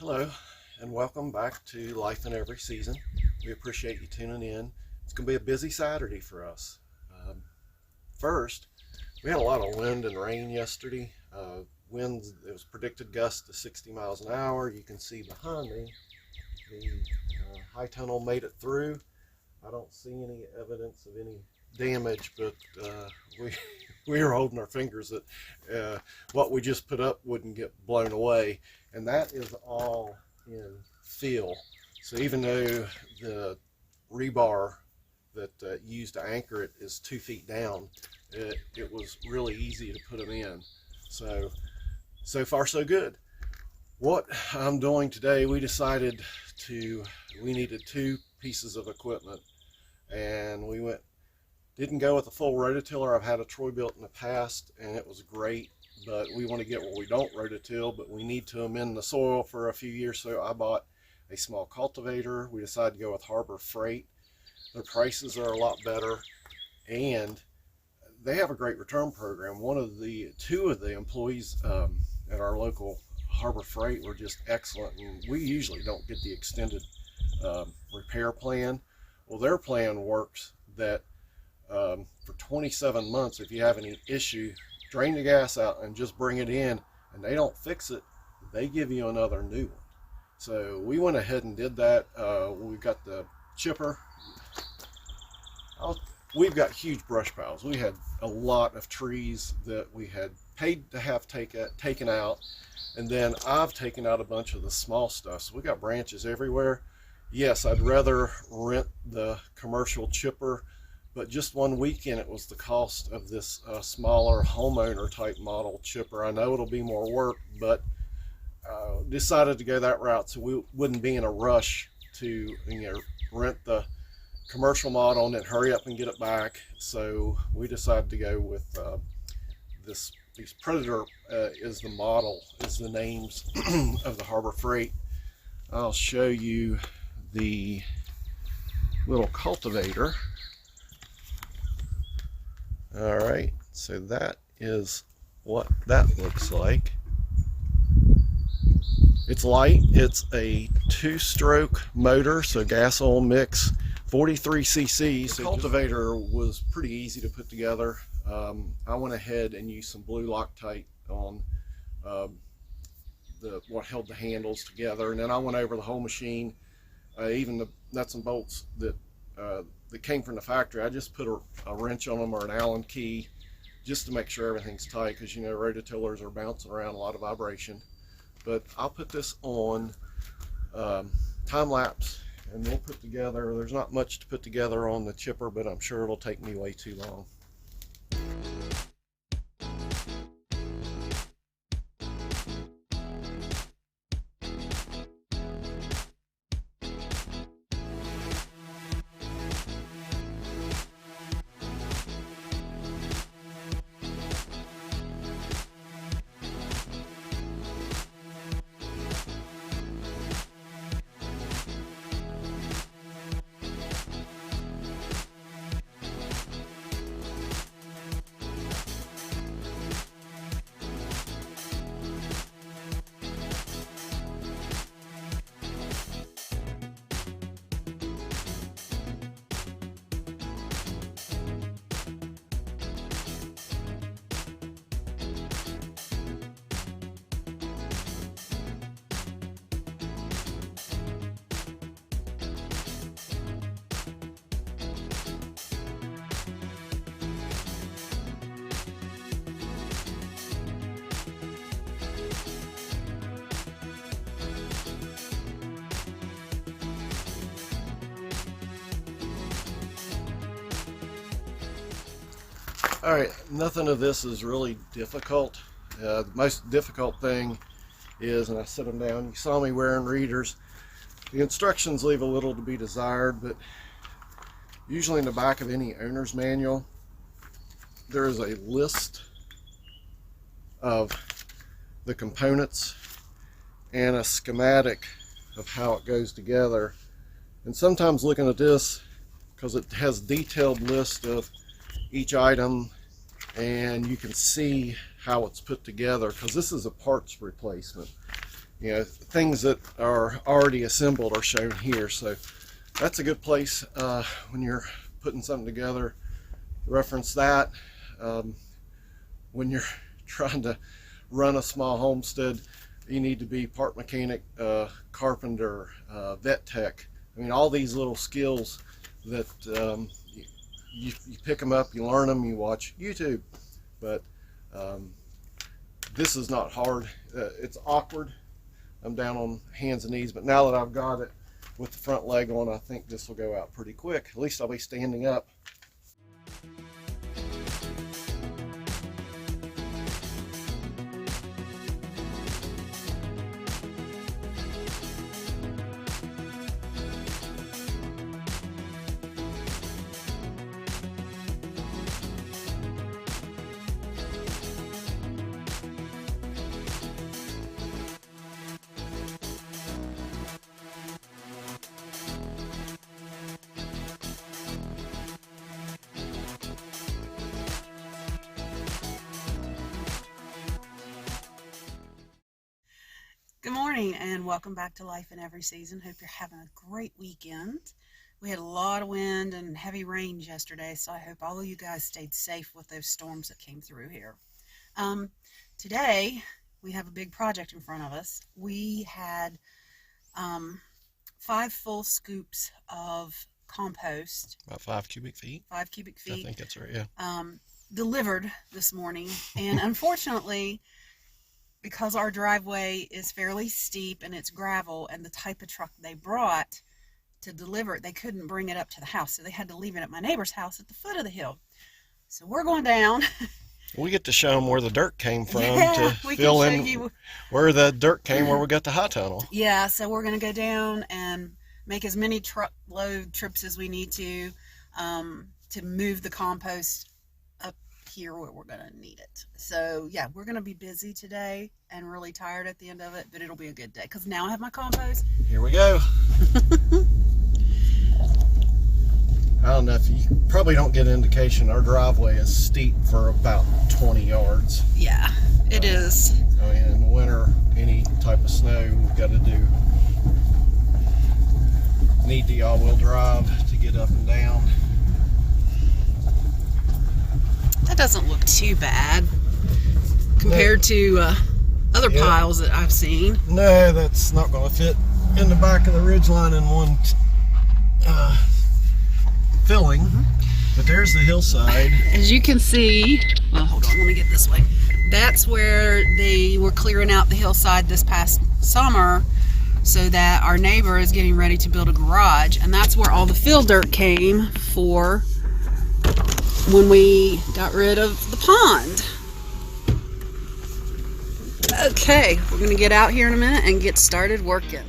Hello, and welcome back to Life in Every Season. We appreciate you tuning in. It's going to be a busy Saturday for us. First, we had a lot of wind and rain yesterday. Winds, it was predicted gusts to 60 miles an hour. You can see behind me, the high tunnel made it through. I don't see any evidence of any damage, but we are holding our fingers that what we just put up wouldn't get blown away. And that is all in fill. So even though the rebar that used to anchor it is 2 feet down, it was really easy to put them in. So far so good. What I'm doing today, we decided we needed 2 pieces of equipment, and we didn't go with a full rototiller. I've had a Troy-Bilt in the past and it was great, but we want to get where we don't rototill, but we need to amend the soil for a few years. So I bought a small cultivator. We decided to go with Harbor Freight. Their prices are a lot better and they have a great return program. Two of the employees at our local Harbor Freight were just excellent, and we usually don't get the extended repair plan. Well, their plan works that for 27 months, if you have any issue, drain the gas out and just bring it in, and they don't fix it, they give you another new one. So we went ahead and did that. We got the chipper. We've got huge brush piles. We had a lot of trees that we had paid to have taken out, and then I've taken out a bunch of the small stuff. So we got branches everywhere. Yes, I'd rather rent the commercial chipper, but just one weekend it was the cost of this smaller homeowner type model chipper. I know it'll be more work, but decided to go that route so we wouldn't be in a rush to rent the commercial model and then hurry up and get it back. So we decided to go with these Predator is the names of the Harbor Freight. I'll show you the little cultivator. All right, so that is what that looks like. It's light. It's a 2-stroke motor, so gas oil mix, 43 cc's. The cultivator was pretty easy to put together. I went ahead and used some blue Loctite on what held the handles together, and then I went over the whole machine, even the nuts and bolts that came from the factory. I just put a wrench on them or an Allen key just to make sure everything's tight, because rototillers are bouncing around, a lot of vibration. But I'll put this on time lapse and we'll put together, there's not much to put together on the chipper, but I'm sure it'll take me way too long. All right, nothing of this is really difficult. The most difficult thing is, and I set them down, you saw me wearing readers. The instructions leave a little to be desired, but usually in the back of any owner's manual, there is a list of the components and a schematic of how it goes together. And sometimes looking at this, because it has detailed list of each item, and you can see how it's put together, because this is a parts replacement. things that are already assembled are shown here. So that's a good place when you're putting something together. Reference that. When you're trying to run a small homestead, you need to be part mechanic, carpenter, vet tech. I mean, all these little skills that you pick them up, you learn them, you watch YouTube. But this is not hard. It's awkward. I'm down on hands and knees, but now that I've got it with the front leg on, I think this will go out pretty quick. At least I'll be standing up. Good morning and welcome back to Life in Every Season. Hope you're having a great weekend. We had a lot of wind and heavy rains yesterday, so I hope all of you guys stayed safe with those storms that came through here. Today we have a big project in front of us. We had 5 full scoops of compost. About 5 cubic feet. 5 cubic feet. I think that's right, yeah. Delivered this morning, and unfortunately, because our driveway is fairly steep and it's gravel, and the type of truck they brought to deliver it, they couldn't bring it up to the house, so they had to leave it at my neighbor's house at the foot of the hill. So we're going down. We get to show them where the dirt came from, yeah, to fill in where the dirt came, where we got the high tunnel. Yeah, so we're going to go down and make as many truckload trips as we need to move the compost up here where we're going to need it. So yeah, we're going to be busy today and really tired at the end of it, but it'll be a good day because now I have my compost. Here we go. I don't know if you probably don't get an indication. Our driveway is steep for about 20 yards. Yeah, it is. I mean, in the winter, any type of snow, we've got to do need the all-wheel drive to get up and down. That doesn't look too bad compared to other piles that I've seen. No, that's not going to fit in the back of the ridgeline in one filling. But there's the hillside. As you can see, well, hold on, let me get this way. That's where they were clearing out the hillside this past summer so that our neighbor is getting ready to build a garage, and that's where all the fill dirt came for when we got rid of the pond. Okay, we're gonna get out here in a minute and get started working.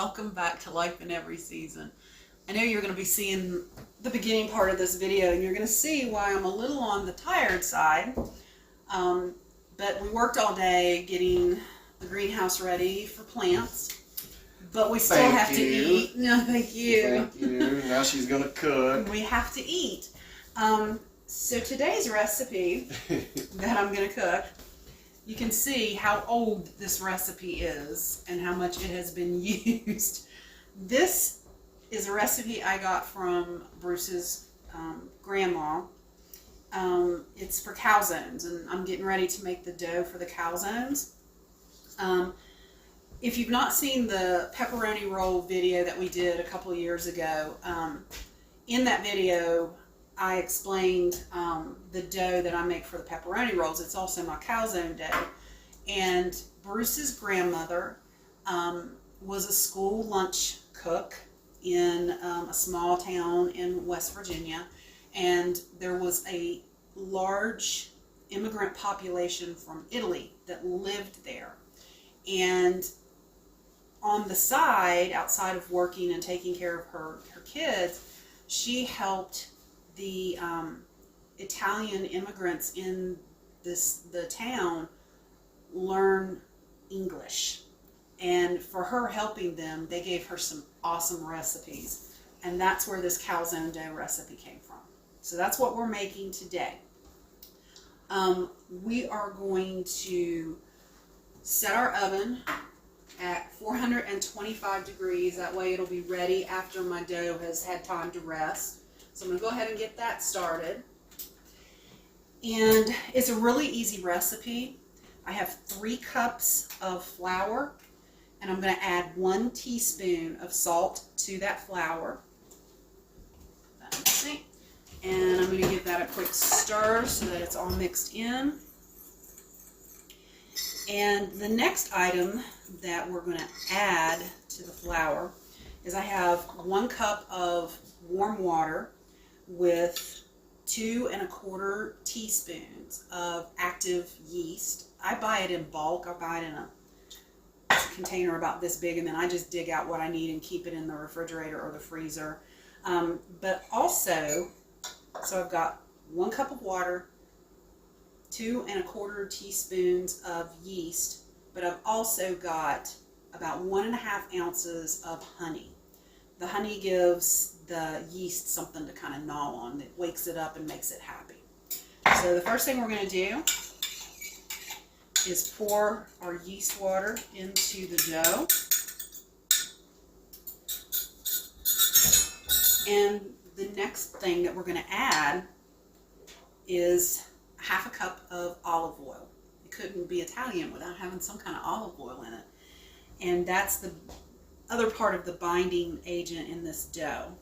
welcome back to Life in Every Season. I know you're going to be seeing the beginning part of this video and you're going to see why I'm a little on the tired side. But we worked all day getting the greenhouse ready for plants. But we still have to eat. No, thank you. Thank you. Now she's going to cook. We have to eat. So today's recipe that I'm going to cook, you can see how old this recipe is and how much it has been used. This is a recipe I got from Bruce's grandma. It's for calzones, and I'm getting ready to make the dough for the calzones. If you've not seen the pepperoni roll video that we did a couple years ago, in that video I explained the dough that I make for the pepperoni rolls. It's also my calzone dough. And Bruce's grandmother was a school lunch cook in a small town in West Virginia. And there was a large immigrant population from Italy that lived there. And on the side, outside of working and taking care of her kids, she helped the Italian immigrants in the town learn English. And for her helping them, they gave her some awesome recipes. And that's where this calzone dough recipe came from. So that's what we're making today. We are going to set our oven at 425 degrees. That way it'll be ready after my dough has had time to rest. So I'm going to go ahead and get that started. And it's a really easy recipe. I have 3 cups of flour, and I'm going to add 1 teaspoon of salt to that flour. And I'm going to give that a quick stir so that it's all mixed in. And the next item that we're going to add to the flour is I have 1 cup of warm water with 2 1/4 teaspoons of active yeast. I buy it in bulk. I buy it in a container about this big, and then I just dig out what I need and keep it in the refrigerator or the freezer. But also, so I've got 1 cup of water, 2 1/4 teaspoons of yeast, but I've also got about 1.5 ounces of honey. The honey gives the yeast something to kind of gnaw on that wakes it up and makes it happy. So the first thing we're going to do is pour our yeast water into the dough. And the next thing that we're going to add is 1/2 cup of olive oil. It couldn't be Italian without having some kind of olive oil in it. And that's the other part of the binding agent in this dough.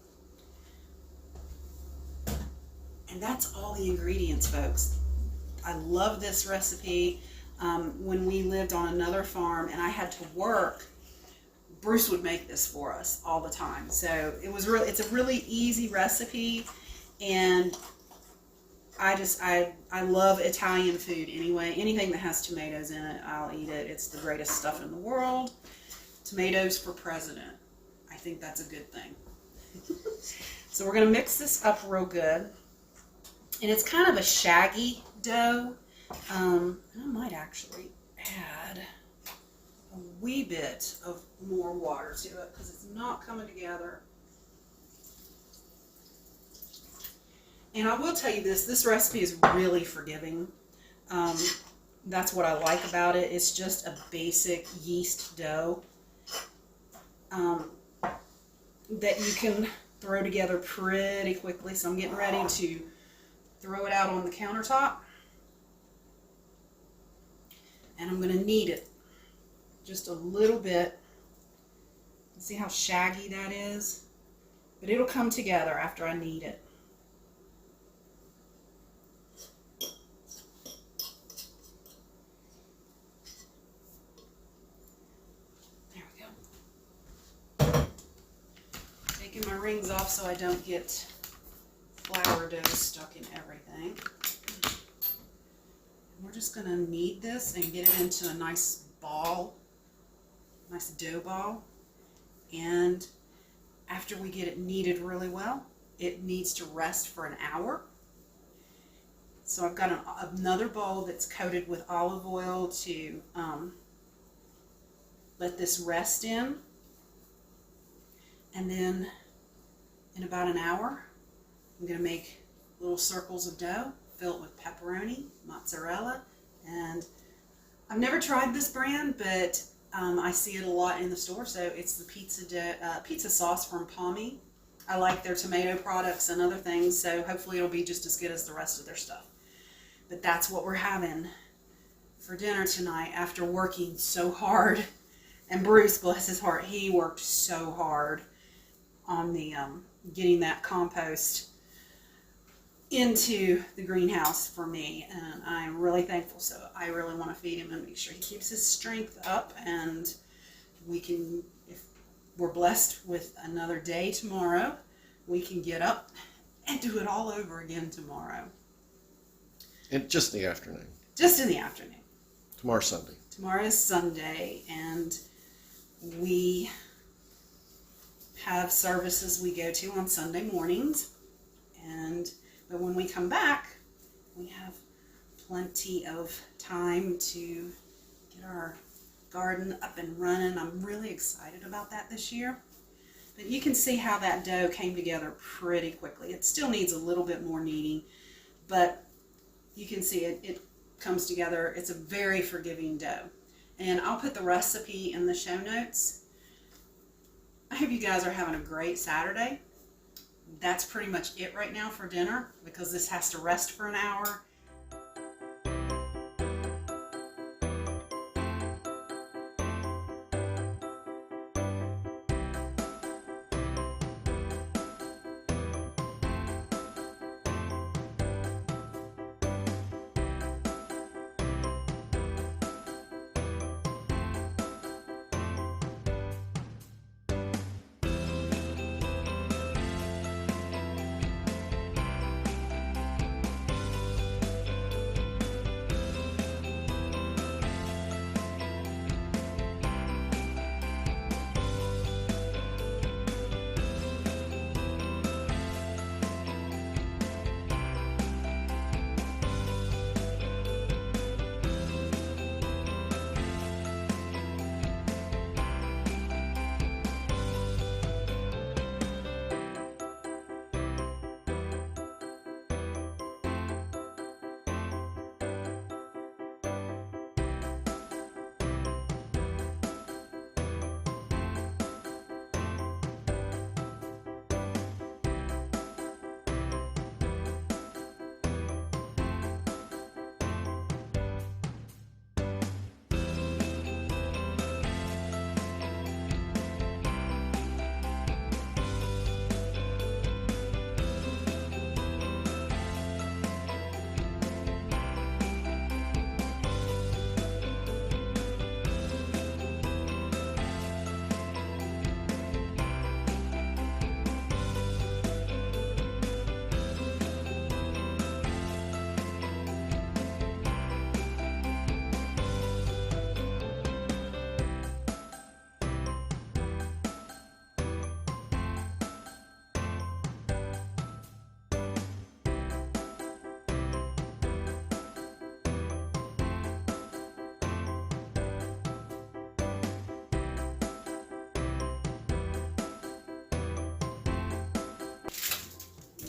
And that's all the ingredients, folks. I love this recipe. When we lived on another farm and I had to work, Bruce would make this for us all the time. So it's a really easy recipe, and I love Italian food anyway. Anything that has tomatoes in it, I'll eat it. It's the greatest stuff in the world. Tomatoes for president. I think that's a good thing. So we're going to mix this up real good. And it's kind of a shaggy dough. I might actually add a wee bit of more water to it because it's not coming together. And I will tell you this recipe is really forgiving. That's what I like about it. It's just a basic yeast dough that you can throw together pretty quickly. So I'm getting ready to throw it out on the countertop. And I'm going to knead it just a little bit. See how shaggy that is? But it'll come together after I knead it. There we go. Taking my rings off so I don't get flour dough stuck in everything. We're just going to knead this and get it into a nice ball, nice dough ball. and after we get it kneaded really well, it needs to rest for an hour. So I've got another bowl that's coated with olive oil to let this rest in. And then in about an hour, I'm going to make little circles of dough, fill it with pepperoni, mozzarella, and I've never tried this brand, but I see it a lot in the store. So it's the pizza sauce from Pommy. I like their tomato products and other things, so hopefully it'll be just as good as the rest of their stuff. But that's what we're having for dinner tonight after working so hard. And Bruce, bless his heart, he worked so hard on the getting that compost into the greenhouse for me, and I'm really thankful. So I really want to feed him and make sure he keeps his strength up, and we can, if we're blessed with another day tomorrow, we can get up and do it all over again tomorrow. And just in the afternoon. Just in the afternoon. Tomorrow's Sunday. Tomorrow is Sunday, and we have services we go to on Sunday mornings, but when we come back, we have plenty of time to get our garden up and running. I'm really excited about that this year. But you can see how that dough came together pretty quickly. It still needs a little bit more kneading, but you can see it comes together. It's a very forgiving dough. And I'll put the recipe in the show notes. I hope you guys are having a great Saturday. That's pretty much it right now for dinner, because this has to rest for an hour.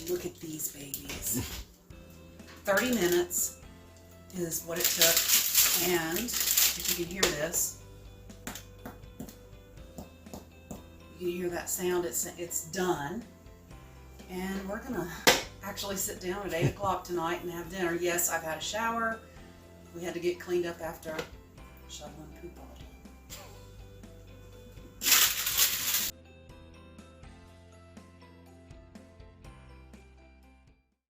Look at these babies. 30 minutes is what it took, and if you can hear this, you can hear that sound, it's done. And we're gonna actually sit down at 8 o'clock tonight and have dinner. Yes, I've had a shower. We had to get cleaned up after shoveling poop all day.